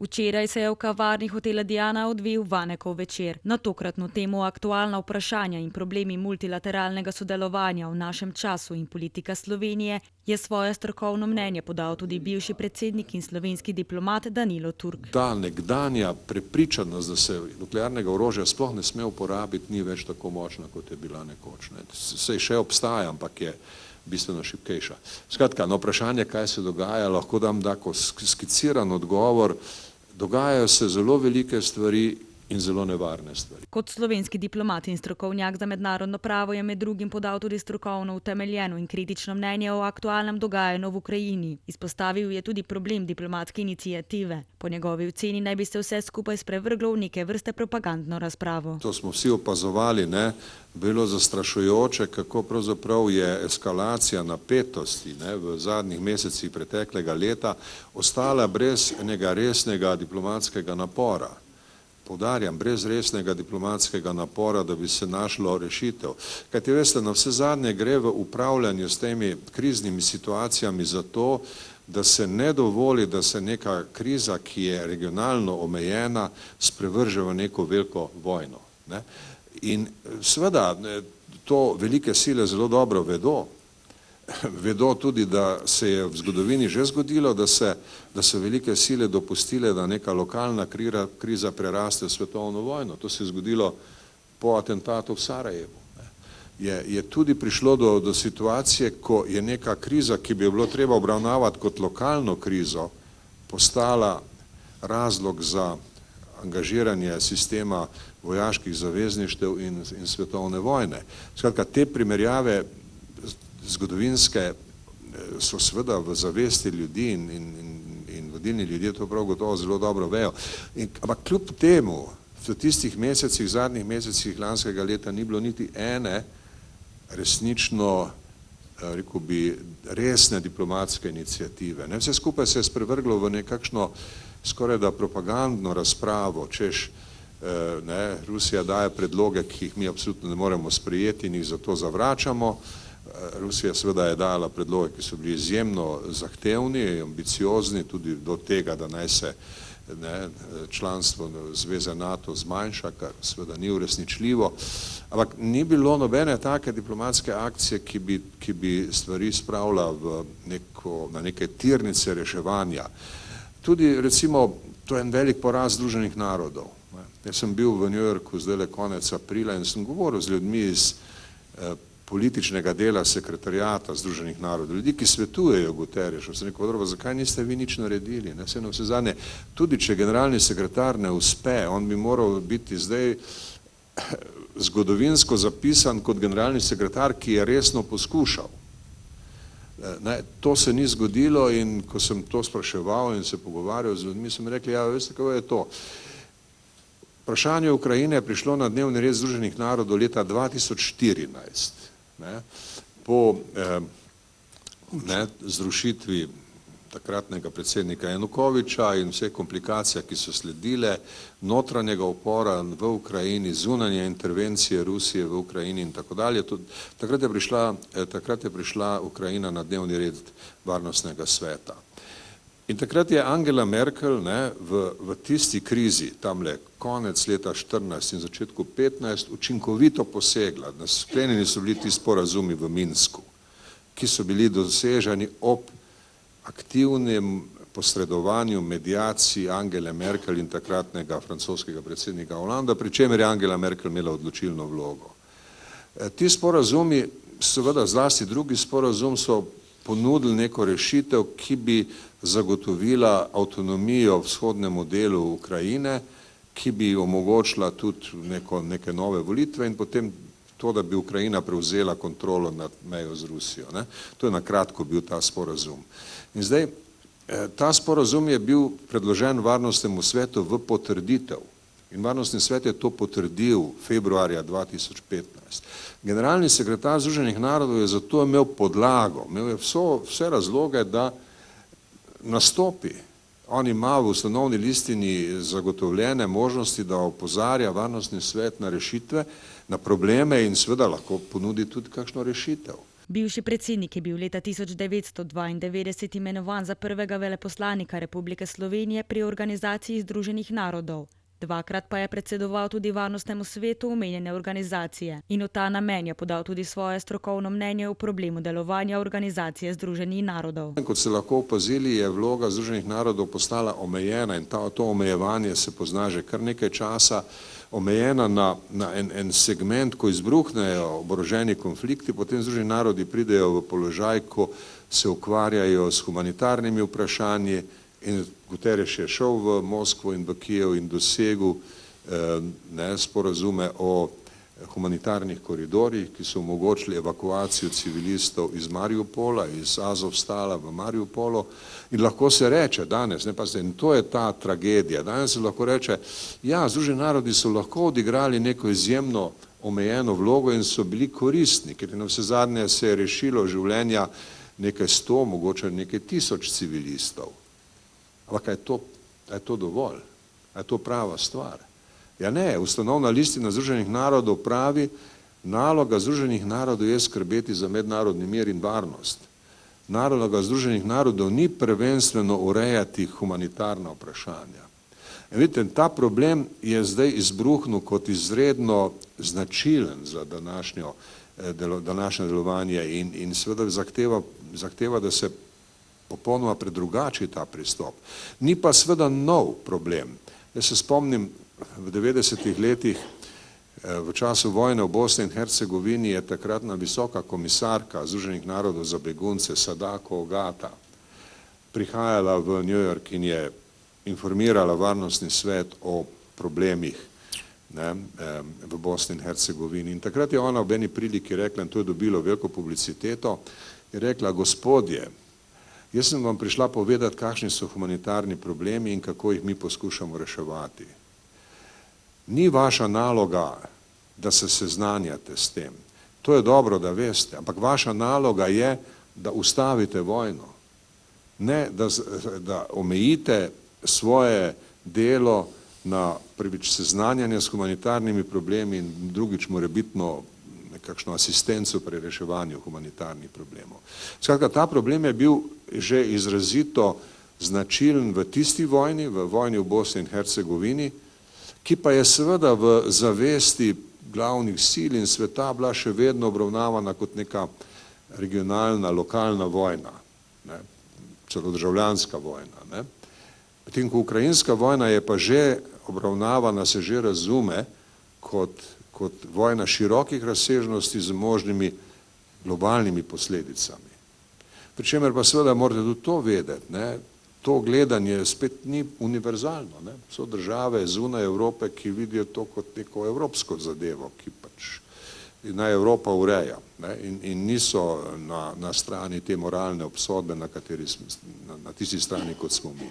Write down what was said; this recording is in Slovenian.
Včeraj se je v kavarni hotela Diana odvil Vanekov večer. Na tokratno temo aktualna vprašanja in problemi multilateralnega sodelovanja v našem času in politika Slovenije je svoje strokovno mnenje podal tudi bivši predsednik in slovenski diplomat Danilo Turk. Ta nekdanja prepričanost, da se nuklearnega orožja sploh ne sme uporabiti, ni več tako močna, kot je bila nekoč. Saj še obstaja, ampak je bistveno šibkejša. Skratka, na vprašanje, kaj se dogaja, lahko dam tako skiciran odgovor. Dogajajo se zelo velike stvari in zelo nevarne stvari. Kot slovenski diplomat in strokovnjak za mednarodno pravo je med drugim podal tudi strokovno utemeljeno in kritično mnenje o aktualnem dogajanju v Ukrajini. Izpostavil je tudi problem diplomatske iniciative. Po njegovi oceni naj bi se vse skupaj sprevrglo v neke vrste propagandno razpravo. To smo vsi opazovali, bilo zastrašujoče, kako pravzaprav je eskalacija napetosti v zadnjih mesecih preteklega leta ostala brez enega resnega diplomatskega napora. Poudarjam, brez resnega diplomatskega napora, da bi se našlo rešitev. Kajti veste, na vse zadnje gre v upravljanju s temi kriznimi situacijami za to, da se ne dovoli, da se neka kriza, ki je regionalno omejena, sprevrže v neko veliko vojno. In seveda to velike sile zelo dobro vedo. Vedo tudi, da se je v zgodovini že zgodilo, da so velike sile dopustile, da neka lokalna kriza preraste v svetovno vojno. To se je zgodilo po atentatu v Sarajevu. Je tudi prišlo do situacije, ko je neka kriza, ki bi jo bilo treba obravnavati kot lokalno krizo, postala razlog za angažiranje sistema vojaških zavezništev in svetovne vojne. Skratka, te primerjave zgodovinske so seveda v zavesti ljudi in vodilni ljudje to prav gotovo zelo dobro vejo. Ampak kljub temu v tistih mesecih, zadnjih mesecih lanskega leta ni bilo niti ene resnično, rekel bi, resne diplomatske iniciative. Vse skupaj se je sprevrglo v nekakšno skoraj da propagandno razpravo, češ Rusija daje predloge, ki jih mi absolutno ne moremo sprejeti in jih zato zavračamo. Rusija seveda je dala predloge, ki so bili izjemno zahtevni, ambiciozni, tudi do tega, da naj se članstvo zveze NATO zmanjša, kar seveda ni uresničljivo. Ampak ni bilo nobene take diplomatske akcije, ki bi stvari spravila na neke tirnice reševanja. Tudi recimo, to je en velik poraz Združenih narodov. Jaz sem bil v New Yorku zdajle konec aprila in sem govoril z ljudmi iz političnega dela sekretarijata Združenih narodov, ljudi, ki svetujejo Guterresu. Sem rekel, zakaj niste vi nič naredili? Vse na vse zadnje, tudi če generalni sekretar ne uspe, on bi moral biti zdaj zgodovinsko zapisan kot generalni sekretar, ki je resno poskušal. To se ni zgodilo in ko sem to spraševal in se pogovarjal z ljudmi, sem rekli, veste, kako je to? Vprašanje Ukrajine je prišlo na dnevni red Združenih narodov leta 2014. Po zrušitvi takratnega predsednika Janukoviča in vse komplikacije, ki so sledile, notranjega upora v Ukrajini, zunanje intervencije Rusije v Ukrajini in tako dalje. Takrat je prišla Ukrajina na dnevni red Varnostnega sveta. In takrat je Angela Merkel v tisti krizi, tamle konec leta 14 in začetku 15, učinkovito posegla. Sklenjeni so bili ti sporazumi v Minsku, ki so bili doseženi ob aktivnem posredovanju, medijaciji Angele Merkel in takratnega francoskega predsednika Hollanda, pri čemer je Angela Merkel imela odločilno vlogo. Ti sporazumi, seveda zlasti drugi sporazum, so ponudili neko rešitev, ki bi zagotovila avtonomijo vzhodnemu delu Ukrajine, ki bi omogočila tudi neke nove volitve in potem to, da bi Ukrajina prevzela kontrolo nad mejo z Rusijo. To je na kratko bil ta sporazum. In zdaj, ta sporazum je bil predložen Varnostnemu svetu v potrditev. In Varnostni svet je to potrdil februarja 2015. Generalni sekretar Združenih narodov je zato imel podlago, imel je vse razloge, da nastopi. On ima v ustanovni listini zagotovljene možnosti, da opozarja Varnostni svet na rešitve, na probleme in seveda lahko ponudi tudi kakšno rešitev. Bivši predsednik je bil leta 1992 imenovan za prvega veleposlanika Republike Slovenije pri Organizaciji Združenih narodov. Dvakrat pa je predsedoval tudi Varnostnemu svetu omenjene organizacije in v ta namen je podal tudi svoje strokovno mnenje o problemu delovanja Organizacije Združenih narodov. Kot ste lahko opazili, je vloga Združenih narodov postala omejena in to omejevanje se pozna že kar nekaj časa, omejena na en segment, ko izbruhnejo oboroženi konflikti, potem Združeni narodi pridejo v položaj, ko se ukvarjajo s humanitarnimi vprašanji. In Guterres je šel v Moskvo in v Kijev in dosegel sporazume o humanitarnih koridorjih, ki so omogočili evakuacijo civilistov iz Mariupola, iz Azovstala v Mariupolu. In lahko se reče danes, in to je ta tragedija, danes se lahko reče, ja, Združeni narodi so lahko odigrali neko izjemno omejeno vlogo in so bili koristni, ker na vse zadnje se je rešilo življenja nekaj 100, mogoče nekaj 1000 civilistov. Ampak je to dovolj? Je to prava stvar? Ja ne, ustanovna listina Združenih narodov pravi, naloga Združenih narodov je skrbeti za mednarodni mir in varnost. Naloga Združenih narodov ni prvenstveno urejati humanitarna vprašanja. In vidite, ta problem je zdaj izbruhnil kot izredno značilen za današnje delovanje in seveda zahteva, da se popolnoma predrugači ta pristop. Ni pa seveda nov problem. Jaz se spomnim, v 90-ih letih, v času vojne v Bosni in Hercegovini, je takratna visoka komisarka Združenih narodov za begunce Sadako Ogata prihajala v New York in je informirala Varnostni svet o problemih v Bosni in Hercegovini. In takrat je ona v eni priliki rekla, in to je dobilo veliko publiciteto, je rekla, gospodje, jaz sem vam prišla povedati, kakšni so humanitarni problemi in kako jih mi poskušamo reševati. Ni vaša naloga, da se seznanjate s tem. To je dobro, da veste, ampak vaša naloga je, da ustavite vojno. Ne, da omejite svoje delo na prvič seznanjanje s humanitarnimi problemi in drugič morebitno nekakšno asistenco pri reševanju humanitarnih problemov. Skratka, ta problem je bil že izrazito značilen v tisti vojni, v vojni v Bosni in Hercegovini, ki pa je seveda v zavesti glavnih sil in sveta bila še vedno obravnavana kot neka regionalna, lokalna vojna, celo državljanska vojna. Medtem ko ukrajinska vojna je pa že obravnavana, se že razume kot vojna širokih razsežnosti z možnimi globalnimi posledicami. Pričemer pa seveda morate tudi to vedeti, to gledanje spet ni univerzalno. So države zunaj Evrope, ki vidijo to kot neko evropsko zadevo, ki pač naj Evropa ureja in niso na strani te moralne obsodbe, na tisti strani, kot smo mi.